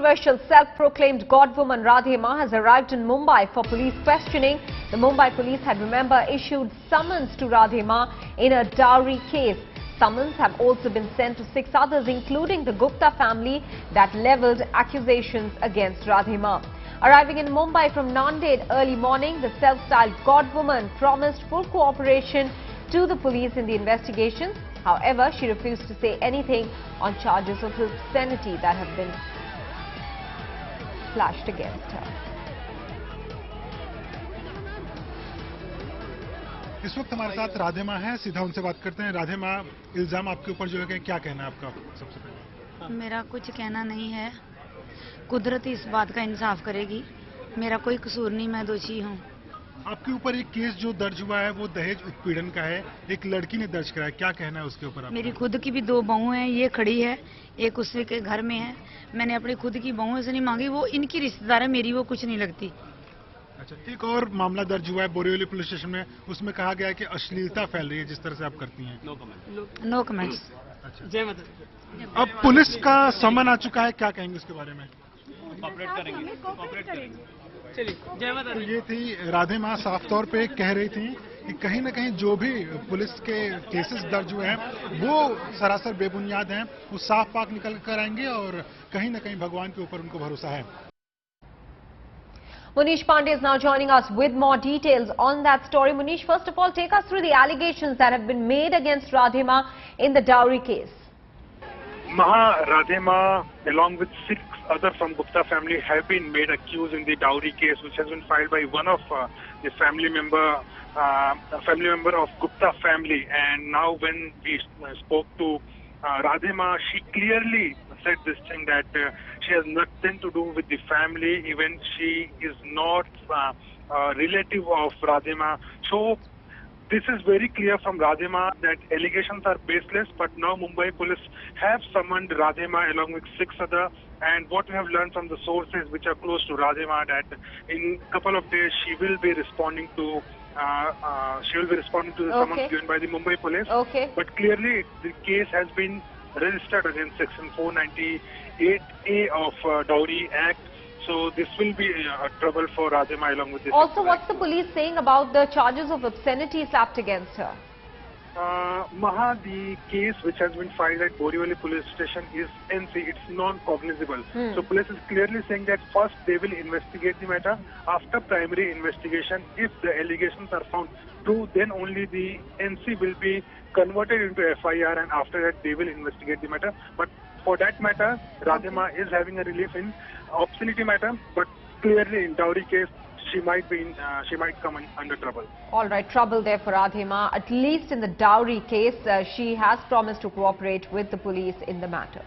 controversial self-proclaimed godwoman Radhe Ma has arrived in Mumbai for police questioning. The Mumbai police had, remember, issued summons to Radhe Ma in a dowry case. Summons have also been sent to 6 others, including the Gupta family, that levelled accusations against Radhe Ma. Arriving in Mumbai from Nanded early morning, the self-styled godwoman promised full cooperation to the police in the investigations. However, she refused to say anything on charges of obscenity that have been flashed against her. इस वक्त हमारे साथ राधे माँ हैं, सीधा उनसे बात करते हैं। राधे माँ, इल्जाम आपके ऊपर जो है, क्या कहना है आपका? सबसे पहले मेरा कुछ कहना नहीं है, कुदरत इस बात का इंसाफ करेगी। मेरा कोई कसूर नहीं, मैं दोषी हूँ। आपके ऊपर एक केस जो दर्ज हुआ है वो दहेज उत्पीड़न का है, एक लड़की ने दर्ज कराया, क्या कहना है उसके ऊपर? मेरी खुद की भी 2 बहुएं हैं, ये खड़ी है, एक उससे के घर में है। मैंने अपनी खुद की बहुओं से नहीं मांगी, वो इनकी रिश्तेदार है, मेरी वो कुछ नहीं लगती। अच्छा, एक और मामला दर्ज हुआ है बोरीवली पुलिस स्टेशन में, उसमें कहा गया है कि अश्लीलता फैल रही है जिस तरह से आप करती हैं। No comments. अच्छा, जय माता। अब पुलिस का समन आ चुका है, क्या कहेंगे उसके बारे में? कोऑपरेट करेंगे। चलिए, जय माता। तो ये थी राधे माँ, साफ तौर पे कह रही थी कि कहीं न कहीं जो भी पुलिस के केसेस दर्ज हुए हैं वो सरासर बेबुनियाद हैं, वो साफ पाक निकल कर आएंगे और कहीं न कहीं भगवान के ऊपर उनको भरोसा है। Munish Pandey is now joining us with more details on that story. Munish, first of all, take us through the allegations that have been made against Radhe Ma in the dowry case. Radhe Ma, along with 6 others from Gupta family, have been made accused in the dowry case, which has been filed by one of the family member of Gupta family. And now, when we spoke to Radhe Ma, she clearly said this thing that she has nothing to do with the family. Even she is not a relative of Radhe Ma. So this is very clear from Radhe Ma that allegations are baseless, but now Mumbai police have summoned Radhe Ma along with 6 others. And what we have learned from the sources which are close to Radhe Ma, that in a couple of days she will be responding to the summons given by the Mumbai police. But clearly the case has been registered against Section 498A of Dowry Act. So this will be trouble for Radhe Ma along with this. Also, what's the police saying about the charges of obscenity slapped against her? The case which has been filed at Borivali police station is NC, it's non-cognizable. So police is clearly saying that first they will investigate the matter. After primary investigation, if the allegations are found true, then only the NC will be converted into FIR, and after that they will investigate the matter. But for that matter, Radhe Ma is having a relief in obscenity matter, but clearly in dowry case, she might come under trouble. All right, trouble there for Radhe Ma. At least in the dowry case, she has promised to cooperate with the police in the matter.